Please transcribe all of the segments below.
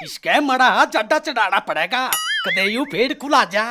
इसके मड़ा चड्डा चढ़ाना पड़ेगा, कदे यू पेड़ खुला जा।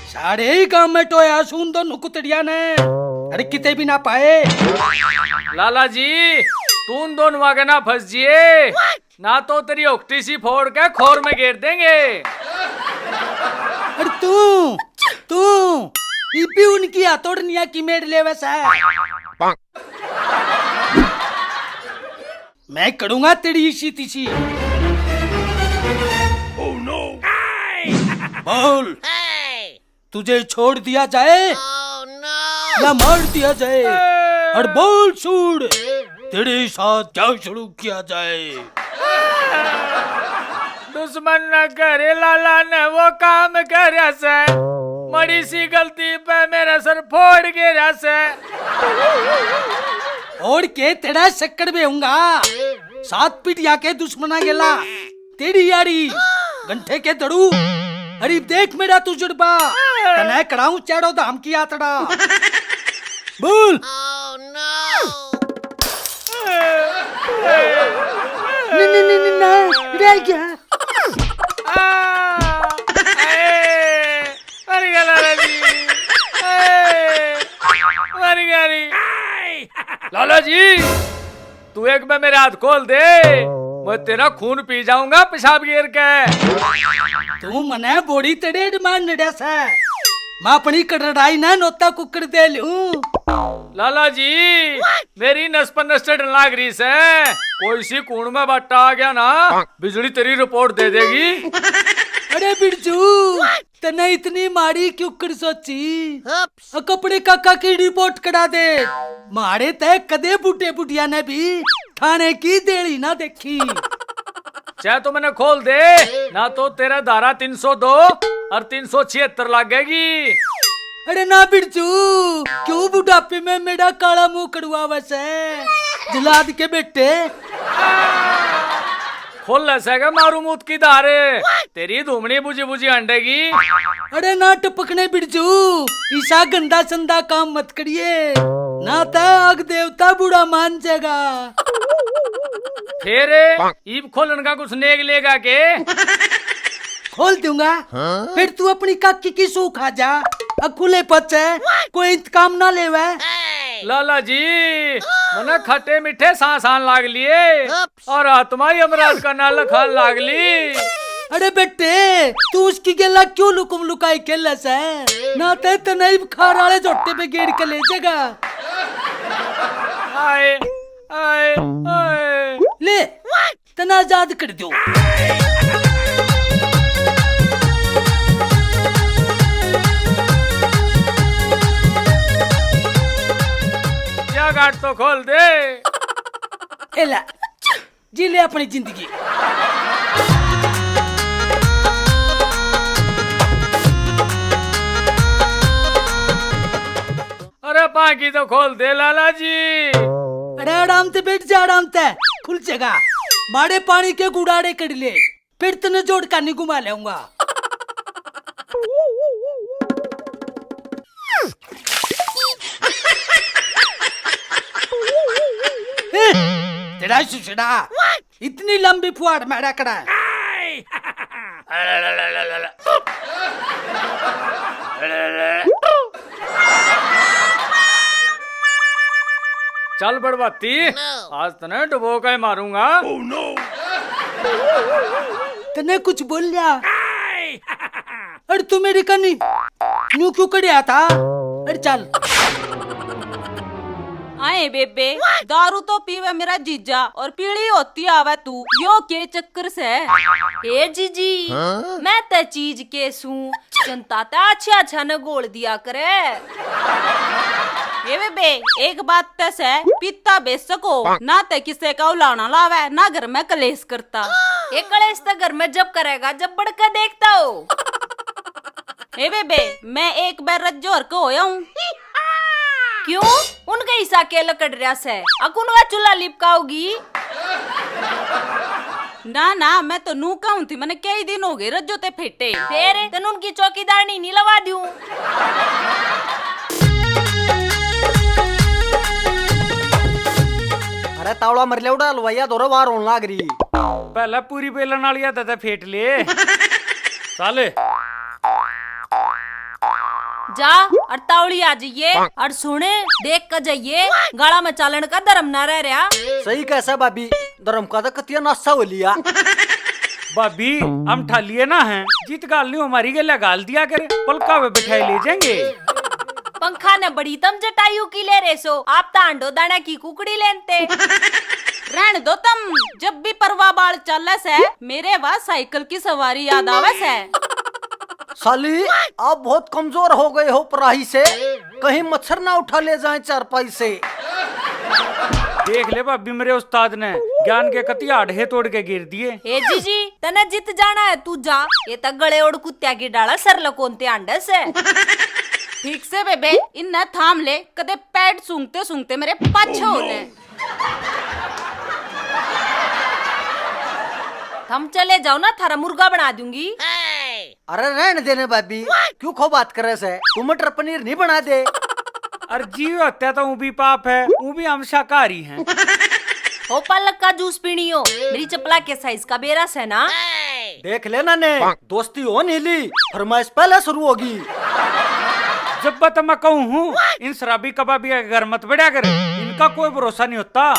सारे ही काम में टोया सुन दो नुकुतड़िया ने, अरे किते भी ना पाए। लाला जी तून दोनों आगे ना फंस जिए, ना तो तेरी उक्टी सी फोड़ के खोर में घेर देंगे। अरे तू इपी उनकी हथौड़निया की मेड़ ले वैसा। मैं करूंगा तेरी इसी तीसी। Oh no. बोल तुझे छोड़ दिया जाए या मार दिया जाए, और बोल सूड तेरे साथ क्या शुरू किया जाए। दुश्मन न करे लाला ने वो काम करे से, मड़ी सी गलती पे मेरा सर फोड़ गिरा से। और के तेरा शक्कर में होऊंगा, सात पिटिया के दुश्मना गेला तेरी यारी घंटे के दड़ू। अरे देख मेरा तू जुड़बा तने कराऊं चाड़ो धाम की यात्रा। बोल। रह गया। लाला जी तू एक बार मेरे हाथ खोल दे, मैं तेरा खून पी जाऊंगा पेशाब गिर के। तू मने बोड़ी तेरे डिमांड नड्या से, मैं अपनी कटराई ना नोता कुकर दे लूं। लाला जी मेरी नस पर नस चढ़ने लाग रही से, कोई सी कूण में बट्टा आ गया ना बिजली तेरी रिपोर्ट दे देगी। अरे बिरजू तने इतनी मारी क्यों कर सोची, कपड़े काका की रिपोर्ट करा दे। मारे तय कदे बूटे बुटिया ने भी थाने की देड़ी ना देखी। चाहे तो मैंने खोल दे, ना तो तेरा धारा 302 और 376 लगेगी। अरे ना बिरजू क्यों बुढ़ापे में मेरा काला मुंह कड़वा वैसे, जलाद के बेटे। खोल लसेगा मारू मूत की धारे, तेरी धूमनी बुझी बुझी अंडेगी। अरे ना टपकने बिरजू, ईसा गंदा संदा काम मत करिए, ना तो आग देवता बुढ़ा मान जाएगा। फिर ईब खोलन का कुछ नेग लेगा के? खोल दूंगा। फिर तू अपनी काकी की सू खा जा, अकुले पचे कोई इंतकाम ना लेवे। लाला जी मने खट्टे मीठे सांसान लाग लिए, और आत्मा यमराज का नाल खान लाग ली। अरे बेटे तू उसकी गेला क्यों लुकुम लुकाई खेलस है, ना ते तने बुखार वाले जोटे पे गेड़ के ले जाएगा। आए आए आए ले तना आजाद कर दो। क्या गाट तो खोल दे। एला जी ले अपनी जिंदगी। अरे पाकी तो खोल दे लाला जी। अरे आराम से बैठ जा, आराम से खुल जाएगा। मारे पानी के गुड़ाड़े कर ले, फिर तने जोड़ का नहीं घुमा लेऊंगा। तेरा सुसड़ा इतनी लंबी फुहार मारा करा। चल बड़बाती आज तने डुबो के मारूंगा। तने कुछ बोल लिया? अरे तू मेरी कनी न्यू क्यों कड़िया था? अरे चल। आए बेबे दारू तो पीवे मेरा जीजा और पीली होती आवे तू, यो के चक्कर से? ए जीजी मैं ते चीज के सू जनता ते अच्छा अच्छा न गोल दिया करे। ये बेबे एक बात ते से पीता बेच सको ना ते किसे का उलाना लावे ना घर में कलेश करता। ये कलेश तो घर में जब करेगा जब बढ़कर देखता हो। ए बेबे मैं एक बार रज्जोर को होया हूँ। क्यों उनके हिस्सा के लकड़ रहा से अकुन वा चूल्हा लिपकाओगी? ना ना मैं तो नू कहूं थी, मैंने कई दिन हो गए रज्जो ते फेटे फिर तन उनकी चौकीदारनी नहीं लगा दूं। अरे तावड़ा मर लिया उड़ा लवाइया दोरो वार होने लाग रही। पहले पूरी बेलन वाली आदत है फेट ले साले। जा और तावड़ी आ जाइए और सुने देख कर जाइए, गाड़ा में चालन का धर्म ना रह रहा। सही कैसा भाभी, धर्म का तो कतिया नासा हो लिया। भाभी हम ठालिए ना हैं, जीत गाल नहीं हमारी गला गाल दिया करे, पलका में बैठाए ले जाएंगे। पंखा ने बड़ी तम जटायु की ले रेसो, आप तांडो दाना की कुकड़ी लेते। रहने दो तम, जब भी परवा बाल चल से मेरे वहाँ साइकिल की सवारी याद आवे से। साली आप बहुत कमजोर हो गए हो पराही से, कहीं मच्छर ना उठा ले जाए चारपाई से। देख ले भाभी मेरे उस्ताद ने ज्ञान के कतिया आढ़े तोड़ के गिर दिए। ए जीजी तने जीत जाना है तू जा, ये तक गले ओढ़ कुत्या की डाला सर लकोनते अंडे से। ठीक से बेबे इन्हें थाम ले, कदे पैड सूंघते सूंघते मेरे पाछे हो ले। हम चले जाओ ना, थारा मुर्गा बना दूंगी। अरे रहने देने भाभी, क्यों खो बात करे से, तू मटर पनीर नहीं बना दे। अरे जीव हत्या तो ऊ भी पाप है, ऊ भी हम शाकाहारी हैं। हो पालक का जूस पीनी हो, मेरी चपला के साइज का बेरस है ना। देख लेना ने दोस्ती हो नहीं ली, फरमाइश पहले शुरू होगी। जब बात मैं कहूँ हूँ इन शराबी कबाबी का घर मत बढ़ा करे, इनका कोई भरोसा नहीं होता।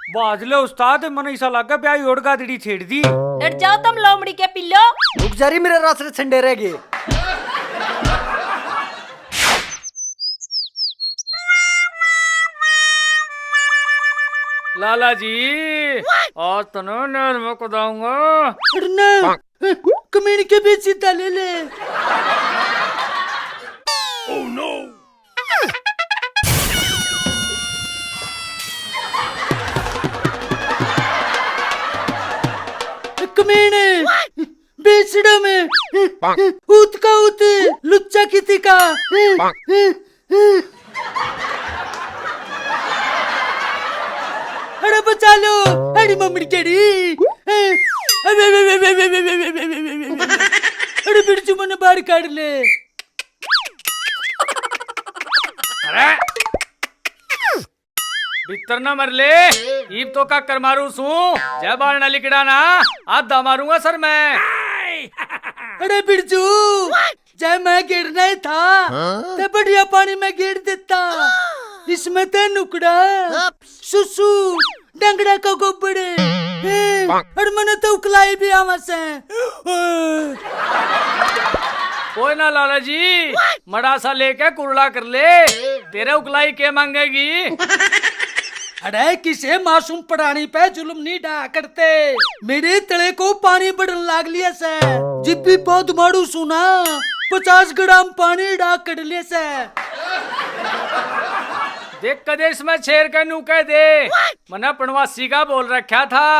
बाजले उस्ताद मन ऐसा लगा ब्याह ओढ़ गादड़ी छेड़ दी। डर जाओ तुम लोमड़ी के पिल्लो। रुक जा रही मेरे रास्ते ठंडे रह गए। लाला जी आज तो नहर में कुदाऊंगा। ना कमीन के बीच सीधा ले ले। Oh no! कमीने बेचड़ा में ऊत का ऊत लुच्चा किसी का। अरे बचा लो, अरे मम्मी केड़ी। अरे बिरजू मन बाहर काट ले। अरे भीतर ना मर ले, ईब तो का कर मारू सू, जय बाल ना लिकड़ाना, आधा मारूंगा सर मैं। अरे बिरजू जय मैं गिरना ही था, तो बढ़िया पानी में गिर देता। इसमें ते नुकड़ा सुसु डंगड़ा का गोबड़े और मैंने तो उकलाई भी आवा से। कोई ना लाला जी, मड़ा सा लेके कुरला कर ले, तेरे उकलाई के मांगेगी। अरे किसे मासूम पढ़ानी पे जुल्म नहीं डा करते, मेरे तले को पानी बढ़न लाग लिया से। जिब भी बहुत मारू सुना 50 ग्राम पानी डा कर लिया से। देख कदे इसमें शेर का नू कह दे, मना पनवासी का बोल रखा था।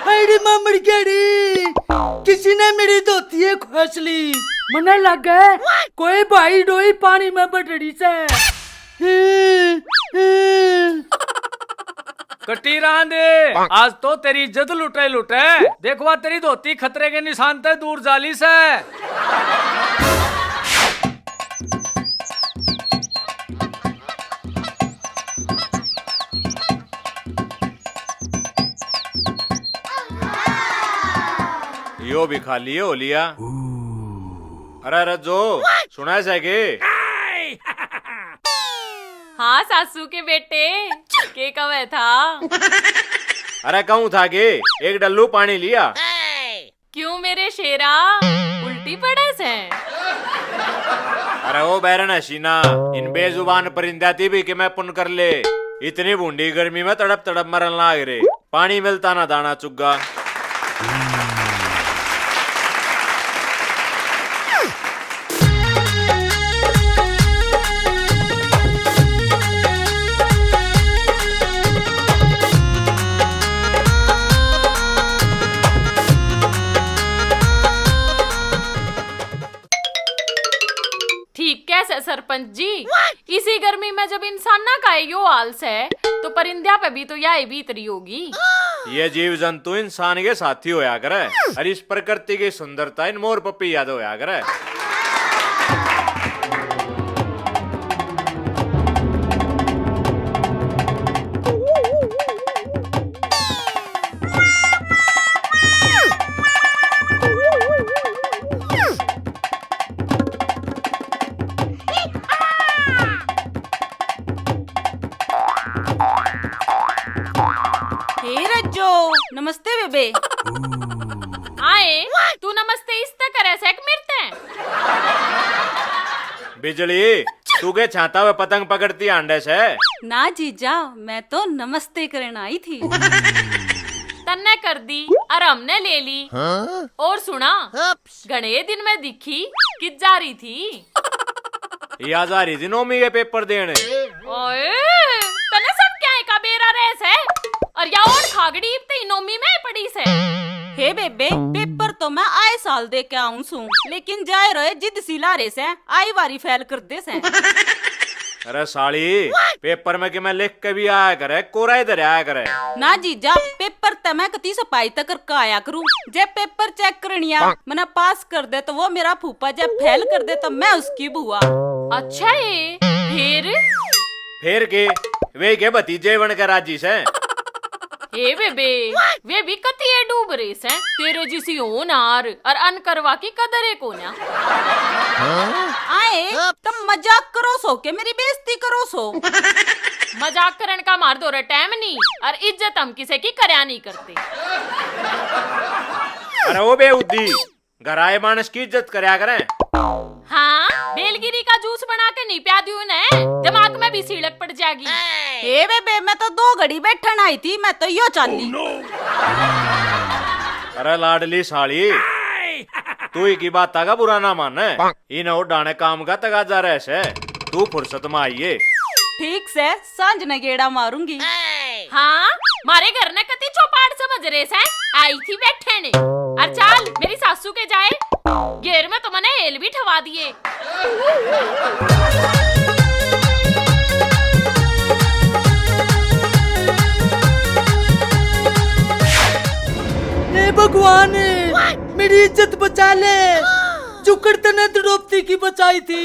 अरे मामड़ गेड़ी, किसी ने मेरी धोती खोस ली, मना लगा कोई भाई डोई पानी में बटड़ी से। कटी रांदे, आज तो तेरी इज्जत लुटे लुटे। देखवा तेरी धोती खतरे के निशान ते दूर जाली से। यो भी खा लिए हो लिया। अरे रज्जो सुना है के? हाँ सासू के बेटे, के कवे था? अरे कहूँ था के एक डल्लू पानी लिया। क्यों मेरे शेरा, उल्टी पड़े से? अरे वो बैरन हसीना, इन बेजुबान परिंदाती भी कि मैं पुन कर ले। इतनी बूंदी गर्मी में तड़प तड़प मरन लाग रे, पानी मिलता ना दाना चुग्गा। ठीक कैसे सरपंच जी, इसी गर्मी में जब इंसान ना खाए यो आलस है, तो परिंद्या पे भी तो यही बीतरी होगी। ये जीव जंतु इंसान के साथी होया करे और इस प्रकृति की सुंदरता इन मोर पप्पी याद होया करे। हे रज्जो, नमस्ते बेबे। आए तू नमस्ते इस तक करे सेक मिरते। बिजली तू के छाता हुए पतंग पकड़ती अंडे से? ना जीजा, मैं तो नमस्ते करने आई थी। तन्ने कर दी और हमने ले ली। और सुना, घने दिन में दिखी कि जा रही थी। या जा रही थी नौमी के पेपर देने। ओए तने सब क्या है का बेरा रेस है और या और खागड़ी ते नौमी में पड़ी से। हे बेबे, पेपर तो मैं आए साल दे के आऊं सू, लेकिन जाए रहे जिद सिला रे से आई बारी फेल कर दे से। अरे साली, पेपर में कि मैं लिख के भी आया करे, कोरा इधर आया करे। ना जीजा, पेपर तो मैं कती सफाई तक करके आया करूं। जब पेपर चेक करनिया मैंने पास कर दे तो वो मेरा फूफा, जब फेल कर दे तो मैं उसकी बुआ। अच्छा है फिर के वे के भतीजे बन कर राजी से। हे बेबे, वे भी कतिये डूब रहे से तेरे जिसी होनार और अन करवा की कदरे को ना। आए तुम मजाक करो सो के मेरी बेइज्जती करो सो। मजाक करन का मार दो रे टाइम नहीं और इज्जत हम किसे की करया नहीं करते। अरे वो बेउद्दी, घर आए मानस की इज्जत करया करें। हाँ, बेलगिरी का जूस बना के नहीं पिया दियो ने, दिमाग में भी सीड़क पड़ जाएगी। हे बेबे, मैं तो 2 घड़ी बैठन आई थी, मैं तो यो चाली। अरे लाडली साली, तू ही की बात का बुरा ना माने। इन और डाने काम का तगाजा रहे से तू फुर्सत में आइए। ठीक से सांझ न गेड़ा मारूंगी। हाँ, मारे घर ने कति चौपाड़ समझ रहे से आई थी बैठे ने। और चाल मेरी सासू के जाए घेर में तो मैंने हेल भी ठवा दिए। हे भगवान, मेरी इज्जत बचा ले। जुकड़ तने द्रौपदी की बचाई थी।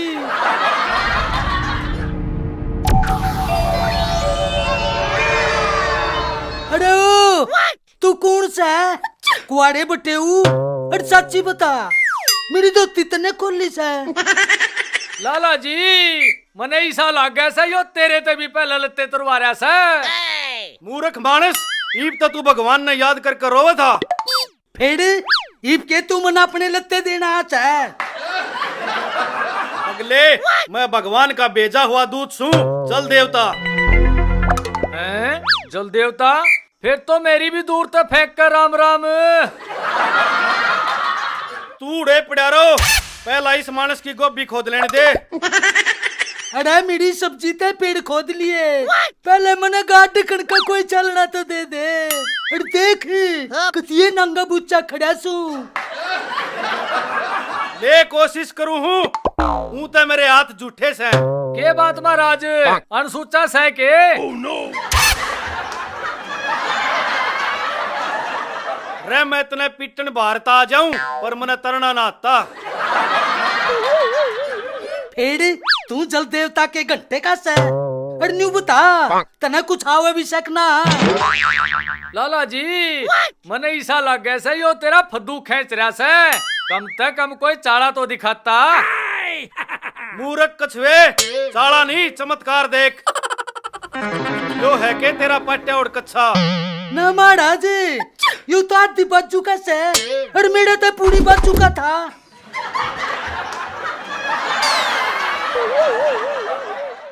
अरे ओ, तू कौन सा है? कुआड़े बटेऊ, अरे सच्ची बता, मेरी धोती तने खोली सा है। लाला जी, मने ईसा लाग गया सा यो तेरे ते भी पहले लत्ते तुरवारा सा। मूर्ख मानस, ईब तो तू भगवान ने याद कर रोवा था। फिर ईब के तू मन अपने लत्ते देना आता है। अगले, मैं भगवान का भेजा हुआ दूत सू। चल देवता। हैं? जल देवता, फिर तो मेरी भी दूर तक फेंक कर राम राम। तू उड़े पड़ारो, पहला इस मानस की गोभी खोद लेने दे। अरे मेरी सब्जी ते पेड़ खोद लिए, पहले मने गाट कणका कोई चलना तो दे दे। अरे देख कतिये नंगा बुच्चा खड़ा सू। ले कोशिश करूं हूँ, ते मेरे हाथ जूठे से। के बात महाराज, अनसुचा सह के। रे मैं तने पिटन भारत आ जाऊं, पर मने तरना ना आता। फिर तू जल देवता के घंटे का से। अरे न्यू बता, तना कुछ आवे भी सकना। लाला जी, मने ईसा लग गया से यो तेरा फद्दू खींच रहा से। कम से कम कोई चाड़ा तो दिखाता। मूर्ख कछुए, चाला नहीं चमत्कार देख। यो है के तेरा पट्टे और कच्छा। ना महाराज, यू तो आधी बाजू का से, और मेरा तो पूरी बाजू का था।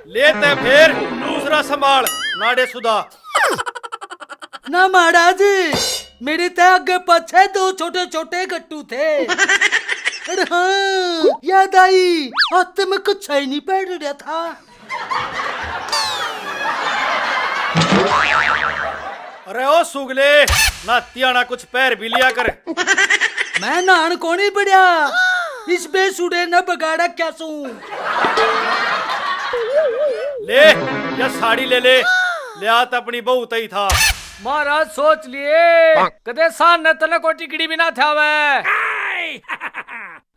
लेते फिर दूसरा संभाल, नाडे सुधा। ना महाराज, मेरे ते आगे पीछे 2 छोटे छोटे गट्टू थे। अरे हाँ, याद आई, हाथ में कुछ ही नहीं पड़ रहा था। अरे ओ सुगले, नातिया ना कुछ पैर भी लिया कर। मैं नान को नहीं पड़ा, इस बेसुरे ने बगाड़ा क्या सू। ले, या साड़ी ले ले, लिया तो अपनी बहू तई था। महाराज सोच लिए कदे सान न तने को टिकड़ी भी ना था वे।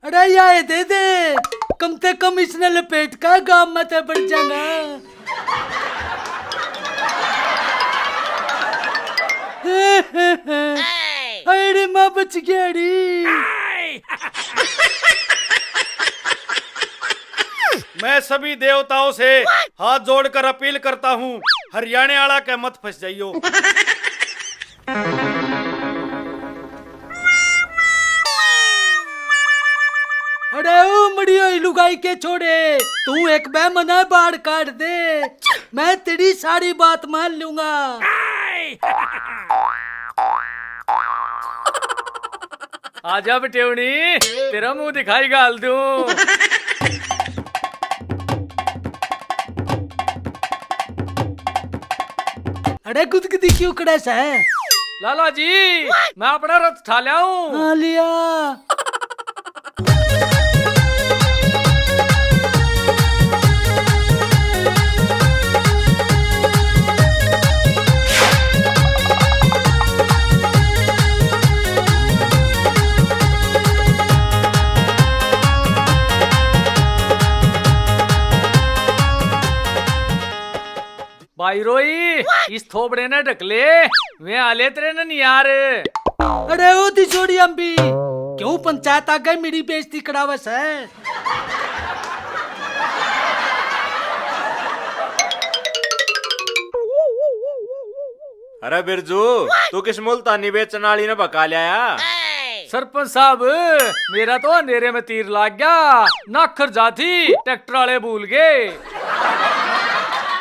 अरे ये दे दे, कम से कम इसने लपेट का गांव में तो बढ़ जाएगा। अरे माँ बच गया री। मैं सभी देवताओं से हाथ जोड़कर अपील करता हूँ, हरियाणा वाला के मत फंस जाइयो। अरे ओ मड़ियो लुगाई के छोड़े, तू एक बे मना बाढ़ काट दे, मैं तेरी सारी बात मान लूंगा। आजा बेटेवनी, तेरा मुंह दिखाई गाल दूं। अरे गुदगुदी क्यों कड़ा सा है? लाला जी, मैं अपना रथ ठा लिया हूँ। हाँ लिया। भाई रोई, इस थोबड़े ने ढकले, वे आले तेरे न नहीं यार। अरे ओ दी छोड़ी अम्बी, क्यों पंचायत आ गई मेरी बेइज्जती करावस है? अरे बिरजू, तू किस मुल्तानी बेचने वाली ने भगा लिया? सरपंच साहब, मेरा तो अंधेरे में तीर लाग गया, नाखर जाती ट्रैक्टर वाले भूल गए।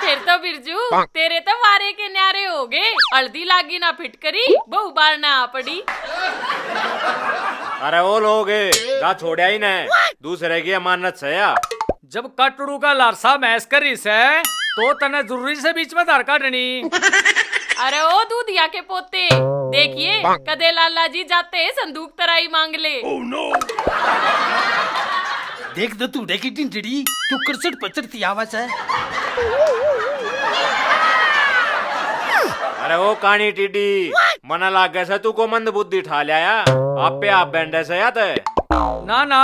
फिर तो बिरजू तेरे तो वारे के न्यारे हो गए, हल्दी लागी ना फिटकरी, बहु बार ना आ पड़ी। अरे वो लोग जा छोड़ा ही न, दूसरे की अमानत से या। जब कटड़ू का लारसा मैस करी से, तो तने जरूरी से बीच में धार काटनी। अरे ओ दूधिया के पोते, देखिए कदे लाला जी जाते संदूक तराई मांग ले। देख दो तू देखी टिंटड़ी, तू करसट पचरती आवाज है। अरे वो कानी टीडी, मना लाग गया तू को मंद बुद्धि ठा लिया, आप पे आप बैंडे से याद है? ना ना,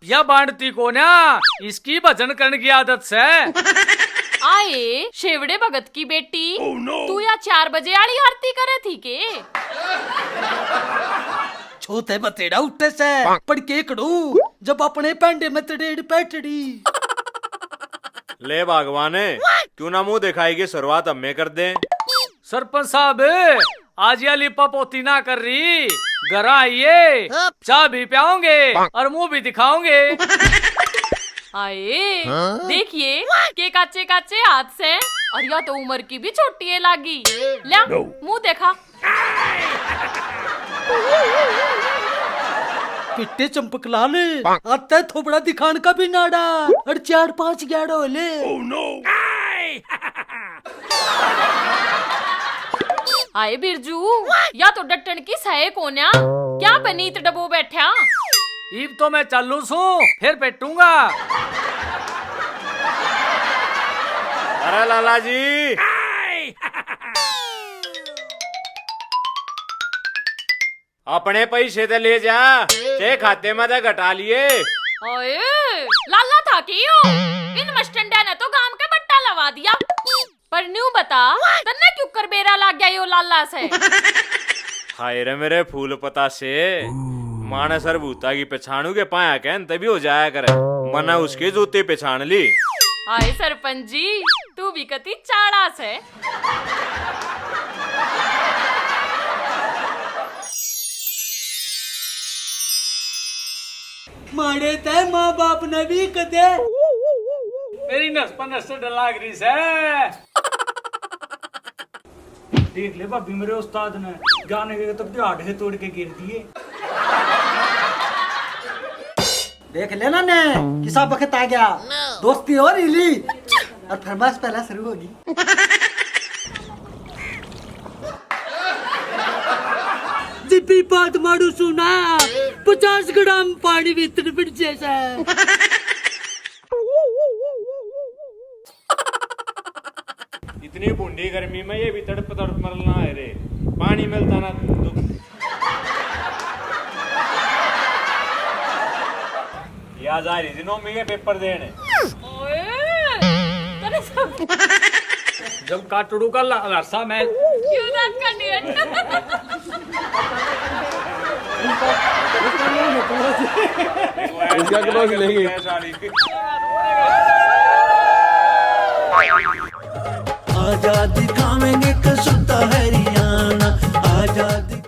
यह बांटती को ना, इसकी भजन करने की आदत से। आए शेवड़े भगत की बेटी, तू या 4 बजे आड़ी आरती करे थी के? छोटे बतेड़ा उठे से पढ़ के कड़ू, जब अपने पेंडे में तड़ेड़ पैटड़ी। ले भगवान, क्यों ना मुंह दिखाएगी, शुरुआत अब मैं कर दे। सरपंच साहब, आज यह लिपा पोती ना कर रही, घर आइए, चाय भी पियाओगे और मुंह भी दिखाओगे। आए देखिए के काचे काचे हाथ से, और या तो उम्र की भी छोटी है लागी। ल्या मुंह देखा। पिट्टे चंपक लाल, आता थोबड़ा दिखान का भी नाड़ा, और 4-5 ग्यारह होले। आए बिरजू, या तो डटन की सहे कोन्या, क्या बनीत डबो बैठा? ईब तो मैं चालू सू, फिर पेटूंगा। अरे लाला जी, अपने पैसे तो ले जा, चे खाते में तो घटा लिए। ओए लाला था कि यो, इन मस्टंडा ने तो गांव के बट्टा लगा दिया। पर न्यू बता, तन्ने क्यों कर बेरा लाग गया यो लाला से? हाय रे मेरे फूल पता से, माने सर भूता की पहचानू के पाया कहन तभी हो जाया करे, मना उसके जूते पहचान ली। आए सरपंच जी, तू भी कती चाड़ा से। मारे ते माँ बाप ने भी कदे। मेरी नस पर नस डलाग रही से। देख ले भाभी, मेरे उस्ताद ने गाने के तब आधे तोड़ के गिर दिए। देख लेना ने किसा बखत आ गया, दोस्ती और इली और फरमाइश पहला शुरू होगी। जितनी बात मारू सुना, 50 ग्राम पानी भीतर बिट जैसा। इतनी बूंदी बूढ़ी गर्मी में ये भी तड़प तड़प मरना है रे। पानी मिलता ना दुख। या जा रही दिनों में ये पेपर देने। तने सब जब काटड़ू का लरसा मैं क्यों ना करनी इसका क्लोज लेंगे। आजादी दिखावेंगे कसुता हरियाणा आजादी।